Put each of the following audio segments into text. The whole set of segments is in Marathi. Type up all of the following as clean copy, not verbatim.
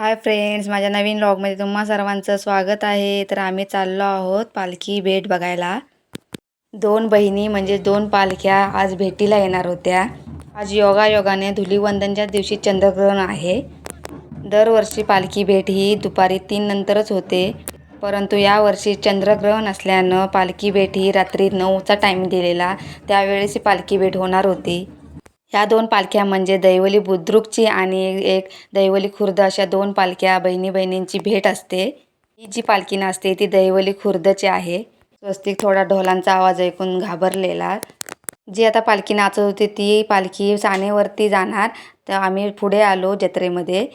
हाय फ्रेंड्स, माझ्या नवीन व्लॉगमध्ये तुम्हा सर्वांचं स्वागत आहे. तर आम्ही चाललो आहोत पालखी भेट बघायला. दोन बहिणी म्हणजे दोन पालख्या आज भेटीला येणार होत्या. आज योगायोगाने धुलीवंदनच्या दिवशी चंद्रग्रहण आहे. दरवर्षी पालखी भेट ही दुपारी 3 नंतरच होते, परंतु यावर्षी चंद्रग्रहण असल्यानं पालखी भेट ही रात्री 9चा टाईम दिलेला, त्यावेळेस पालखी भेट होणार होती. ह्या दोन पालख्या म्हणजे दैवली बुद्रुकची आणि एक दैवली खुर्द अशा दोन पालख्या बहिणी बहिणींची भेट असते. ही जी पालखी नाचते ती दैवली खुर्दची आहे. स्वस्तिक थोडा ढोलांचा आवाज ऐकून घाबरलेला. जी आता पालखी नाचत होती ती पालखी सानेवरती जाणार, तर आम्ही पुढे आलो जत्रेमध्ये.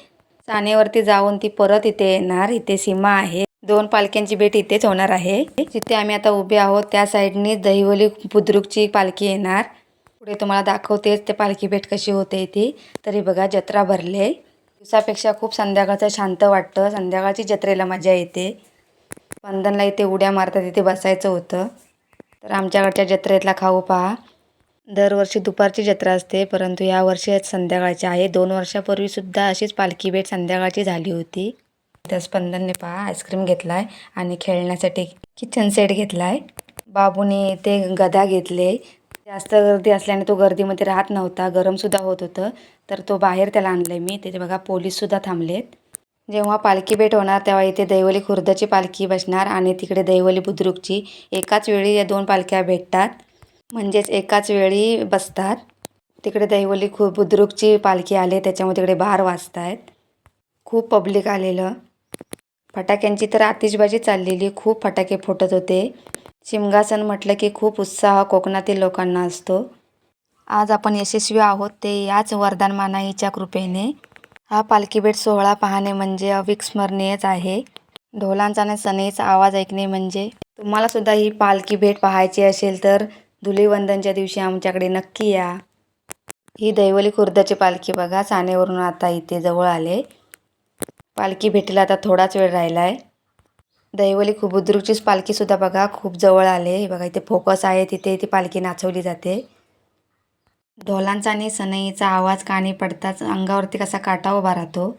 सानेवरती जाऊन ती परत इथे येणार. इथे सीमा आहे. दोन पालख्यांची भेट इथेच होणार आहे. जिथे आम्ही आता उभे आहोत त्या साईडनी दैवली बुद्रुकची पालखी येणार. पुढे तुम्हाला दाखवतेच ते पालखी भेट कशी होते ती. तरी बघा जत्रा भरले. दिवसापेक्षा खूप संध्याकाळचं शांत वाटतं. संध्याकाळची जत्रेला मजा येते. स्पंदनला इथे उड्या मारतात, इथे बसायचं होतं. तर आमच्याकडच्या जत्रेतला खाऊ पहा. दरवर्षी दुपारची जत्रा असते, परंतु यावर्षी संध्याकाळची आहे. 2 वर्षापूर्वीसुद्धा अशीच पालखी भेट संध्याकाळची झाली होती. तर स्पंदनने पहा आईस्क्रीम घेतलाय आणि खेळण्यासाठी किचन सेट घेतलाय. बाबूने ते गदा घेतले. जास्त गर्दी असल्याने तो गर्दीमध्ये राहत नव्हता, गरमसुद्धा होत होतं, तर तो बाहेर त्याला आणलं मी. तिथे बघा पोलीससुद्धा थांबलेत. जेव्हा पालखी भेट होणार तेव्हा इथे दैवली खुर्दची पालखी बसणार आणि तिकडे दैवली बुद्रुकची. एकाच वेळी या दोन पालख्या भेटतात, म्हणजेच एकाच वेळी बसतात. तिकडे दैवली बुद्रुकची पालखी आले, त्याच्यामुळे तिकडे बार वाजतायत. खूप पब्लिक आलेलं. फटाक्यांची तर आतिषबाजी चाललेली, खूप फटाके फुटत होते. शिमगासन म्हटलं की खूप उत्साह कोकणातील लोकांना असतो. आज आपण यशस्वी आहोत ते याच वरदान मानाईच्या कृपेने. हा पालखी भेट सोहळा पाहणे म्हणजे अविस्मरणीयच आहे. ढोलांचा आणि सनईचा आवाज ऐकणे म्हणजे. तुम्हाला सुद्धा ही पालखी भेट पाहायची असेल तर धुलीवंदनच्या दिवशी आमच्याकडे नक्की या. ही दैवली खुर्दची पालखी बघा, सानेवरून आता इथे जवळ आले. पालखी भेटीला आता थोडाच वेळ राहिला आहे. दैवली बुद्रुकचीच पालखीसुद्धा बघा खूप जवळ आले. बघा इथे फोकस आहे, तिथे ती पालखी नाचवली जाते. ढोलांचा आणि सनईचा आवाज कानी पडताच अंगावरती कसा काटा उभा राहतो.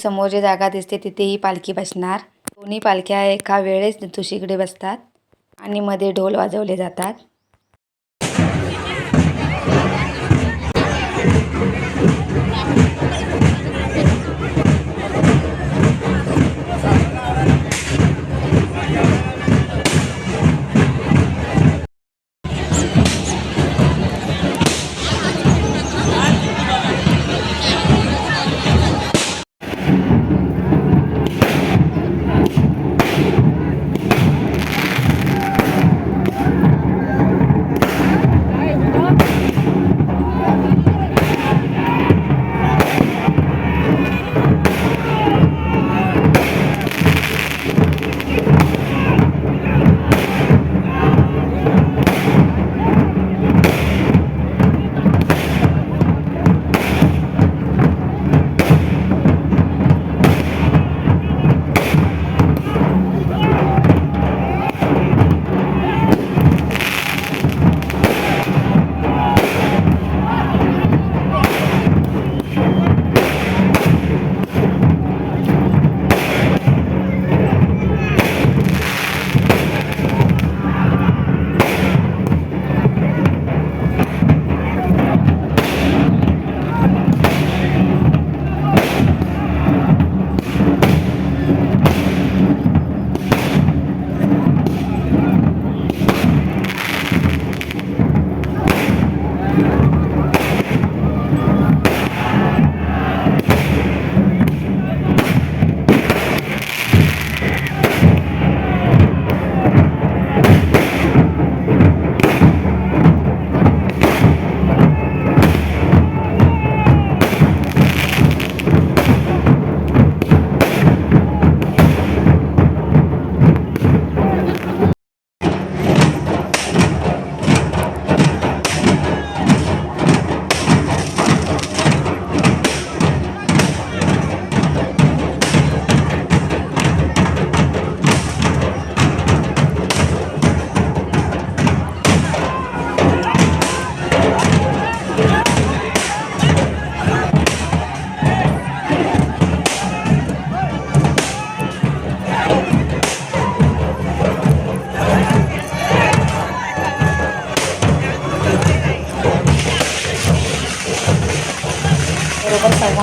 समोर जी जागा दिसते तिथे ही पालखी बसणार. दोन्ही पालख्या एका वेळेस तुशीकडे बसतात आणि मध्ये ढोल वाजवले जातात.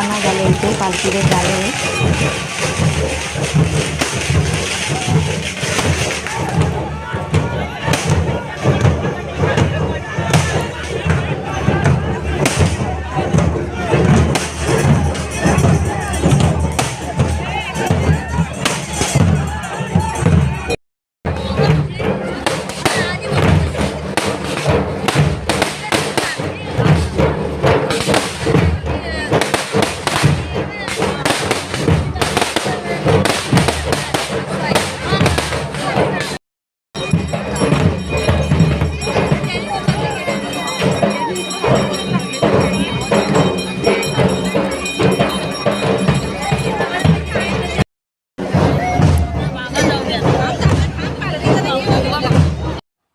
नाही झाले इथे पालखी भेट झाले.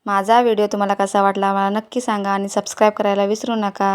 माझा व्हिडिओ तुम्हाला कसा वाटला मला नक्की सांगा आणि सबस्क्राईब करायला विसरू नका.